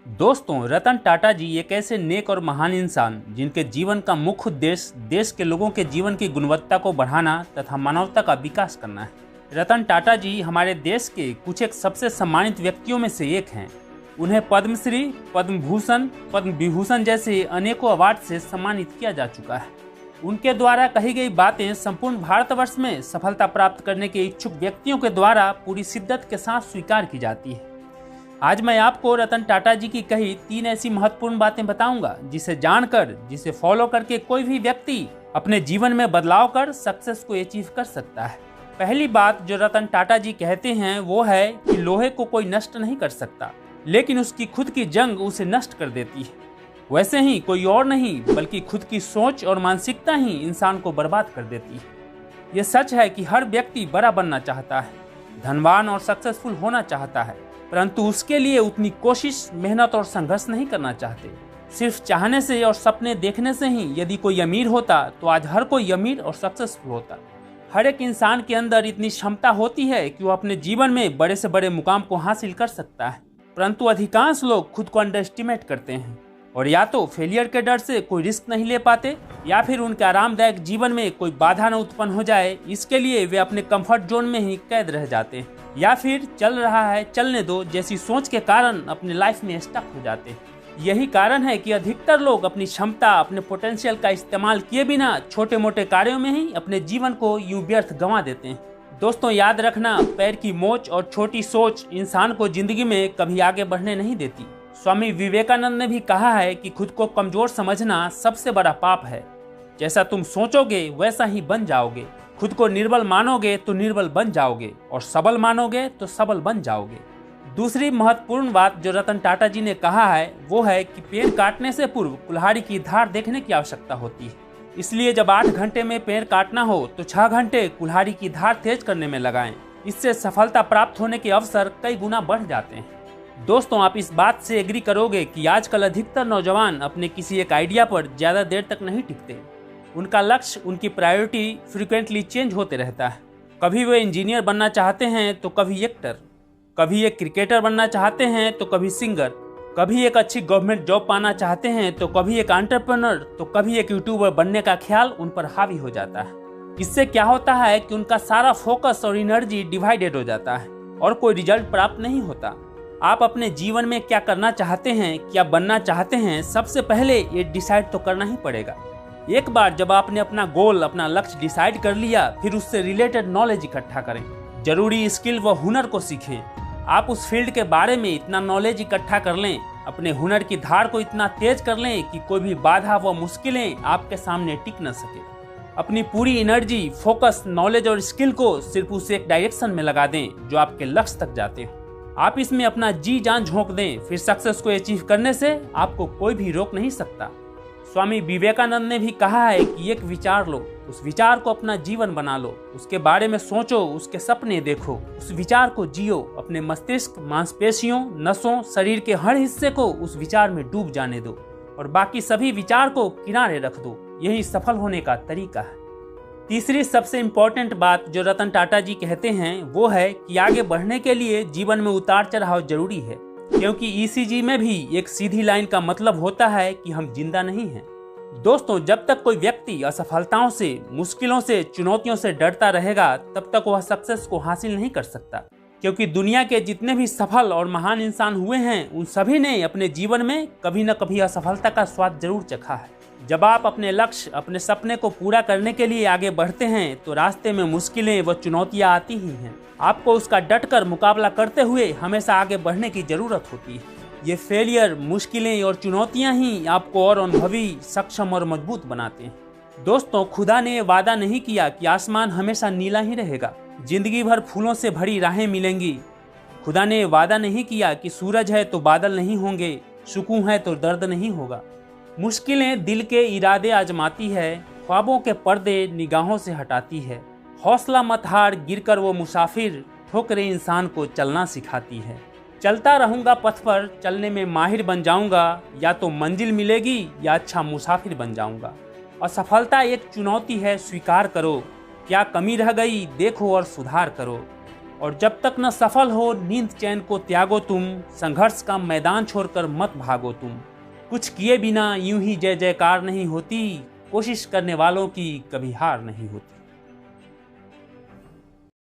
दोस्तों, रतन टाटा जी एक ऐसे नेक और महान इंसान जिनके जीवन का मुख्य उद्देश्य देश के लोगों के जीवन की गुणवत्ता को बढ़ाना तथा मानवता का विकास करना है। रतन टाटा जी हमारे देश के कुछ एक सबसे सम्मानित व्यक्तियों में से एक हैं। उन्हें पद्मश्री, पद्म भूषण, पद्म विभूषण जैसे अनेकों अवार्ड से सम्मानित किया जा चुका है। उनके द्वारा कही गई बातें संपूर्ण भारतवर्ष में सफलता प्राप्त करने के इच्छुक व्यक्तियों के द्वारा पूरी शिद्दत के साथ स्वीकार की जाती है। आज मैं आपको रतन टाटा जी की कही 3 ऐसी महत्वपूर्ण बातें बताऊंगा जिसे जानकर, जिसे फॉलो करके कोई भी व्यक्ति अपने जीवन में बदलाव कर सक्सेस को अचीव कर सकता है। पहली बात जो रतन टाटा जी कहते हैं वो है कि लोहे को कोई नष्ट नहीं कर सकता, लेकिन उसकी खुद की जंग उसे नष्ट कर देती है। वैसे ही कोई और नहीं बल्कि खुद की सोच और मानसिकता ही इंसान को बर्बाद कर देती है। ये सच है कि हर व्यक्ति बड़ा बनना चाहता है, धनवान और सक्सेसफुल होना चाहता है, परंतु उसके लिए उतनी कोशिश, मेहनत और संघर्ष नहीं करना चाहते। सिर्फ चाहने से और सपने देखने से ही यदि कोई अमीर होता तो आज हर कोई अमीर और सक्सेसफुल होता। हर एक इंसान के अंदर इतनी क्षमता होती है कि वो अपने जीवन में बड़े से बड़े मुकाम को हासिल कर सकता है, परंतु अधिकांश लोग खुद को अंडर एस्टिमेट करते हैं और या तो फेलियर के डर से कोई रिस्क नहीं ले पाते या फिर उनके आरामदायक जीवन में कोई बाधा न उत्पन्न हो जाए, इसके लिए वे अपने कंफर्ट जोन में ही कैद रह जाते हैं, या फिर चल रहा है चलने दो जैसी सोच के कारण अपने लाइफ में स्टक हो जाते हैं। यही कारण है कि अधिकतर लोग अपनी क्षमता, अपने पोटेंशियल का इस्तेमाल किए बिना छोटे मोटे कार्यों में ही अपने जीवन को यूं व्यर्थ गंवा देते हैं। दोस्तों, याद रखना, पैर की मोच और छोटी सोच इंसान को जिंदगी में कभी आगे बढ़ने नहीं देती। स्वामी विवेकानंद ने भी कहा है कि खुद को कमजोर समझना सबसे बड़ा पाप है। जैसा तुम सोचोगे वैसा ही बन जाओगे। खुद को निर्बल मानोगे तो निर्बल बन जाओगे और सबल मानोगे तो सबल बन जाओगे। दूसरी महत्वपूर्ण बात जो रतन टाटा जी ने कहा है वो है कि पेड़ काटने से पूर्व कुल्हाड़ी की धार देखने की आवश्यकता होती है। इसलिए जब 8 घंटे में पेड़ काटना हो तो 6 घंटे कुल्हाड़ी की धार तेज करने में लगाएं। इससे सफलता प्राप्त होने के अवसर कई गुना बढ़ जाते हैं। दोस्तों, आप इस बात से एग्री करोगे कि आजकल अधिकतर नौजवान अपने किसी एक आइडिया पर ज्यादा देर तक नहीं टिकते। उनका लक्ष्य, उनकी प्रायोरिटी फ्रीक्वेंटली चेंज होते रहता है। कभी वे इंजीनियर बनना चाहते हैं तो कभी एक्टर, कभी एक क्रिकेटर बनना चाहते हैं तो कभी सिंगर, कभी एक अच्छी गवर्नमेंट जॉब पाना चाहते हैं तो कभी एक एंटरप्रेन्योर, तो कभी एक यूट्यूबर बनने का ख्याल उन पर हावी हो जाता है। इससे क्या होता है कि उनका सारा फोकस और एनर्जी डिवाइडेड हो जाता है और कोई रिजल्ट प्राप्त नहीं होता। आप अपने जीवन में क्या करना चाहते हैं, क्या बनना चाहते हैं, सबसे पहले ये डिसाइड तो करना ही पड़ेगा। एक बार जब आपने अपना गोल, अपना लक्ष्य डिसाइड कर लिया, फिर उससे रिलेटेड नॉलेज इकट्ठा करें, जरूरी स्किल व हुनर को सीखें। आप उस फील्ड के बारे में इतना नॉलेज इकट्ठा कर लें, अपने हुनर की धार को इतना तेज कर लें कि कोई भी बाधा व मुश्किलें आपके सामने टिक न सके। अपनी पूरी एनर्जी, फोकस, नॉलेज और स्किल को सिर्फ उस एक डायरेक्शन में लगा दें जो आपके लक्ष्य तक जाते हो। आप इसमें अपना जी जान झोंक दें, फिर सक्सेस को अचीव करने से आपको कोई भी रोक नहीं सकता। स्वामी विवेकानंद ने भी कहा है कि एक विचार लो, उस विचार को अपना जीवन बना लो, उसके बारे में सोचो, उसके सपने देखो, उस विचार को जियो। अपने मस्तिष्क, मांसपेशियों, नसों, शरीर के हर हिस्से को उस विचार में डूब जाने दो और बाकी सभी विचार को किनारे रख दो। यही सफल होने का तरीका है। तीसरी सबसे इम्पोर्टेंट बात जो रतन टाटा जी कहते हैं वो है कि आगे बढ़ने के लिए जीवन में उतार चढ़ाव जरूरी है, क्योंकि ईसीजी में भी एक सीधी लाइन का मतलब होता है कि हम जिंदा नहीं हैं। दोस्तों, जब तक कोई व्यक्ति असफलताओं से, मुश्किलों से, चुनौतियों से डरता रहेगा तब तक वह सक्सेस को हासिल नहीं कर सकता, क्योंकि दुनिया के जितने भी सफल और महान इंसान हुए हैं उन सभी ने अपने जीवन में कभी न कभी असफलता का स्वाद जरूर चखा है। जब आप अपने लक्ष्य, अपने सपने को पूरा करने के लिए आगे बढ़ते हैं तो रास्ते में मुश्किलें व चुनौतियां आती ही हैं। आपको उसका डटकर मुकाबला करते हुए हमेशा आगे बढ़ने की जरूरत होती है। ये फेलियर, मुश्किलें और चुनौतियां ही आपको और अनुभवी, सक्षम और मजबूत बनाते हैं। दोस्तों, खुदा ने वादा नहीं किया कि आसमान हमेशा नीला ही रहेगा, जिंदगी भर फूलों से भरी राहें मिलेंगी। खुदा ने वादा नहीं किया कि सूरज है तो बादल नहीं होंगे, सुकून है तो दर्द नहीं होगा। मुश्किलें दिल के इरादे आजमाती है, ख्वाबों के पर्दे निगाहों से हटाती है। हौसला मत हार, गिरकर वो मुसाफिर, ठोकरें इंसान को चलना सिखाती है। चलता रहूंगा पथ पर, चलने में माहिर बन जाऊंगा, या तो मंजिल मिलेगी या अच्छा मुसाफिर बन जाऊंगा। असफलता एक चुनौती है, स्वीकार करो। क्या कमी रह गई देखो और सुधार करो। और जब तक न सफल हो नींद चैन को त्यागो तुम, संघर्ष का मैदान छोड़कर मत भागो तुम। कुछ किए बिना यूं ही जय जयकार नहीं होती, कोशिश करने वालों की कभी हार नहीं होती।